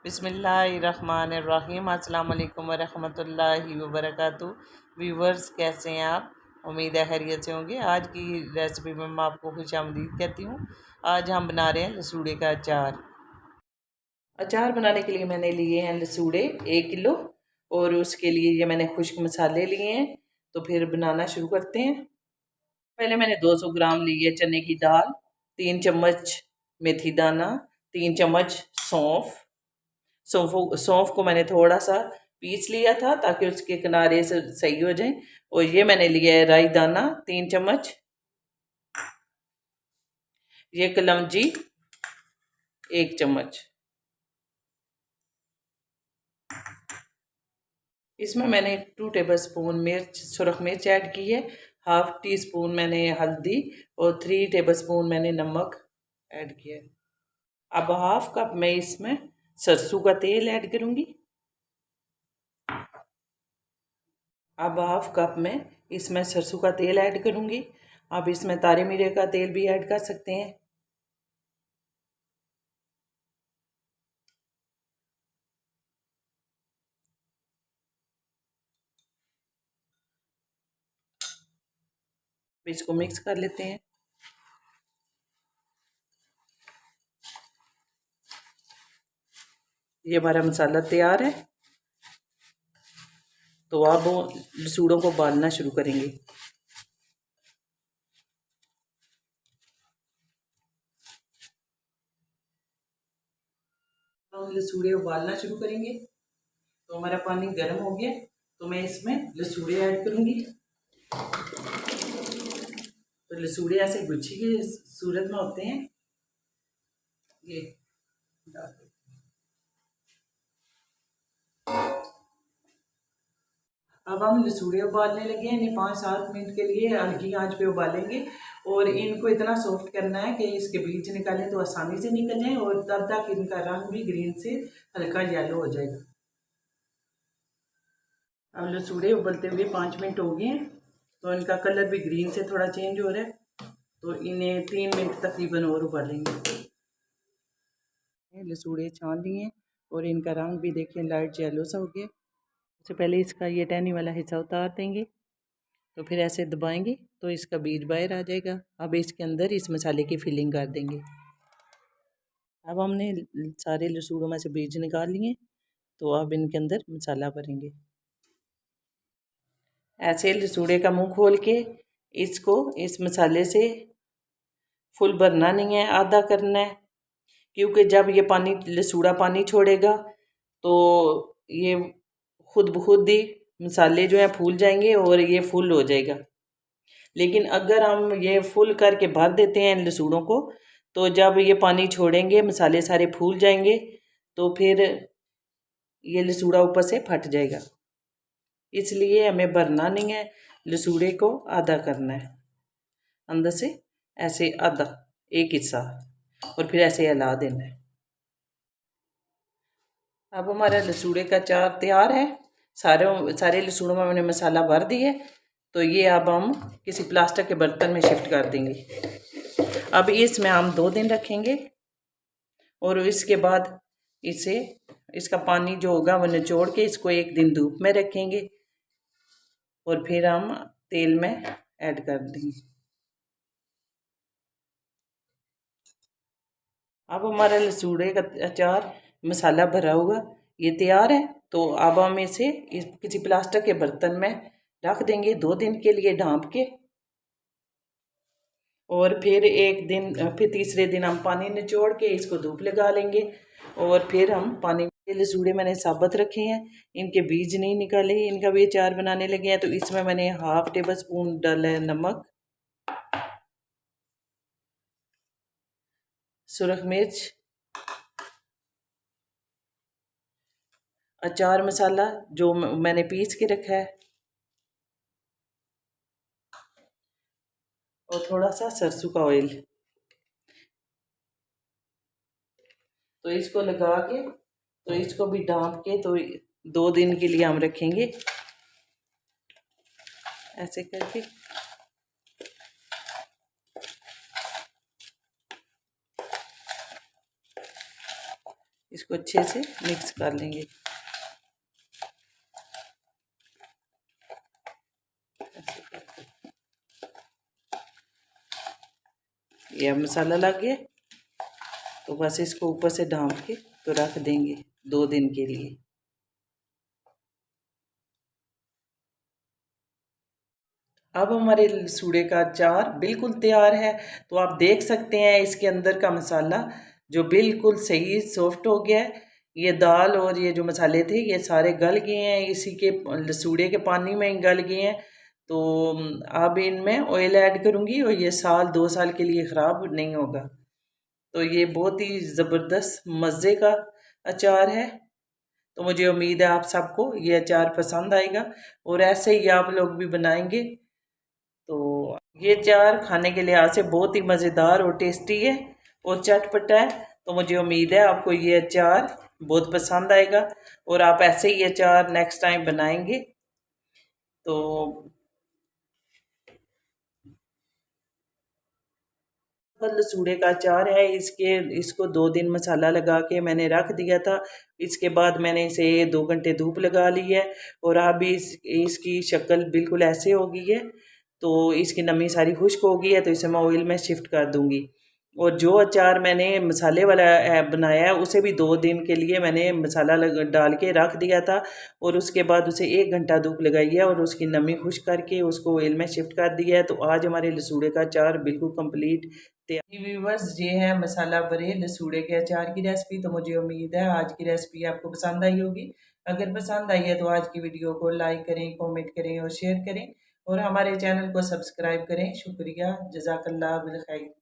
बिस्मिल्लाहिर्रहमानिर्रहीम। अस्सलाम वालेकुम वरहमतुल्लाहि वबरकातुहू। व्यूवर्स, कैसे हैं आप? उम्मीद है खैरियत से होंगे। आज की रेसिपी में मैं आपको खुशामदीद कहती हूँ। आज हम बना रहे हैं लसूड़े का अचार। अचार बनाने के लिए मैंने लिए हैं लसूड़े 1 किलो, और उसके लिए ये मैंने खुश्क मसाले लिए हैं। तो फिर बनाना शुरू करते हैं। पहले मैंने 200 ग्राम लिए चने की दाल, 3 चम्मच मेथी दाना, 3 चम्मच सौंफ। सौंफ को मैंने थोड़ा सा पीस लिया था ताकि उसके किनारे से सही हो जाए। और ये मैंने लिया है राई दाना 3 चम्मच, ये कलौंजी 1 चम्मच। इसमें मैंने 2 टेबल स्पून मिर्च सुरख मिर्च ऐड की है, हाफ टी स्पून मैंने हल्दी और 3 टेबल स्पून मैंने नमक ऐड किया है। अब हाफ कप मैं इसमें सरसों का तेल ऐड करूँगी। अब हाफ कप में इसमें सरसों का तेल ऐड करूँगी। आप इसमें तारे मीरे का तेल भी ऐड कर सकते हैं। इसको मिक्स कर लेते हैं। ये हमारा मसाला तैयार है। तो अब लसूड़ों को उबालना शुरू करेंगे। हम लसूड़े उबालना शुरू करेंगे। तो हमारा पानी गर्म हो गया, तो मैं इसमें लसूड़े ऐड करूंगी। तो लसूड़े ऐसे गुच्छी की सूरत में होते हैं। ये अब हम लसूड़े उबालने लगे हैं। इन्हें 5-7 मिनट के लिए हल्की आंच पे उबालेंगे। और इनको इतना सॉफ्ट करना है कि इसके बीज निकालें तो आसानी से निकल जाए, और तब तक इनका रंग भी ग्रीन से हल्का येलो हो जाएगा। अब लसूड़े उबलते हुए 5 मिनट हो गए हैं, तो इनका कलर भी ग्रीन से थोड़ा चेंज हो रहा है। तो इन्हें 3 मिनट तकरीबन और उबालेंगे। लसूड़े छान लिए और इनका रंग भी देखिए लाइट येलो सा हो गया। सबसे पहले इसका ये टहनी वाला हिस्सा उतार देंगे, तो फिर ऐसे दबाएंगे तो इसका बीज बाहर आ जाएगा। अब इसके अंदर इस मसाले की फिलिंग कर देंगे। अब हमने सारे लसूड़ों में से बीज निकाल लिए, तो अब इनके अंदर मसाला भरेंगे। ऐसे लसूड़े का मुंह खोल के इसको इस मसाले से फुल भरना नहीं है, आधा करना है। क्योंकि जब ये पानी लसूड़ा पानी छोड़ेगा तो ये खुद ब खुद ही मसाले जो हैं फूल जाएंगे और ये फुल हो जाएगा। लेकिन अगर हम ये फुल करके भर देते हैं लसूड़ों को, तो जब ये पानी छोड़ेंगे मसाले सारे फूल जाएंगे, तो फिर ये लसूड़ा ऊपर से फट जाएगा। इसलिए हमें भरना नहीं है, लसूड़े को आधा करना है अंदर से, ऐसे आधा एक हिस्सा, और फिर ऐसे हिला देना है। अब हमारा लसूड़े का अचार तैयार है। सारे लसूड़ों में मैंने मसाला भर दिया है। तो ये अब हम किसी प्लास्टिक के बर्तन में शिफ्ट कर देंगे। अब इसमें हम 2 दिन रखेंगे, और इसके बाद इसका पानी जो होगा वो निचोड़ के इसको 1 दिन धूप में रखेंगे, और फिर हम तेल में ऐड कर देंगे। अब हमारा लसूड़े का अचार मसाला भरा हुआ ये तैयार है। तो अब हम इसे किसी प्लास्टिक के बर्तन में रख देंगे 2 दिन के लिए ढाँप के। और फिर फिर तीसरे दिन हम पानी निचोड़ के इसको धूप लगा लेंगे। और फिर हम पानी लसूड़े मैंने साबुत रखे हैं, इनके बीज नहीं निकाले, इनका भी अचार बनाने लगे हैं। तो इसमें मैंने हाफ टेबल स्पून डाला है नमक, सुरख मिर्च, अचार मसाला जो मैंने पीस के रखा है, और थोड़ा सा सरसों का ऑयल। तो इसको लगा के तो इसको भी ढाँप के तो 2 दिन के लिए हम रखेंगे ऐसे करके। इसको अच्छे से मिक्स कर लेंगे। ये अब मसाला लग गया, तो बस इसको ऊपर से ढाँप के तो रख देंगे 2 दिन के लिए। अब हमारे सूड़े का अचार बिल्कुल तैयार है। तो आप देख सकते हैं इसके अंदर का मसाला जो बिल्कुल सही सॉफ्ट हो गया है। ये दाल और ये जो मसाले थे ये सारे गल गए हैं, इसी के लसूड़े के पानी में ही गल गए हैं। तो अब इनमें ऑयल ऐड करूँगी और ये साल 2 साल के लिए ख़राब नहीं होगा। तो ये बहुत ही ज़बरदस्त मज़े का अचार है। तो मुझे उम्मीद है आप सबको ये अचार पसंद आएगा और ऐसे ही आप लोग भी बनाएंगे। तो ये अचार खाने के लिहाज से बहुत ही मज़ेदार और टेस्टी है और चटपटा है। तो मुझे उम्मीद है आपको ये अचार बहुत पसंद आएगा और आप ऐसे ही अचार नेक्स्ट टाइम बनाएंगे। तो लसूड़े का अचार है, इसको 2 दिन मसाला लगा के मैंने रख दिया था। इसके बाद मैंने इसे 2 घंटे धूप लगा ली है और अब इसकी शक्ल बिल्कुल ऐसे हो गई है। तो इसकी नमी सारी खुश्क हो गई है, तो इसे मैं ऑयल में शिफ्ट कर दूंगी। और जो अचार मैंने मसाले वाला बनाया है उसे भी 2 दिन के लिए मैंने मसाला डाल के रख दिया था और उसके बाद उसे 1 घंटा धूप लगाई है और उसकी नमी खुश्क करके उसको ऑयल में शिफ्ट कर दिया है। तो आज हमारे लसूड़े का अचार बिल्कुल कंप्लीट व्यूवर्स, ये है मसाला भरे लसूड़े के अचार की रेसिपी। तो मुझे उम्मीद है आज की रेसिपी आपको पसंद आई होगी। अगर पसंद आई है तो आज की वीडियो को लाइक करें, कमेंट करें और शेयर करें और हमारे चैनल को सब्सक्राइब करें। शुक्रिया, जज़ाकल्लाह बिल खैर।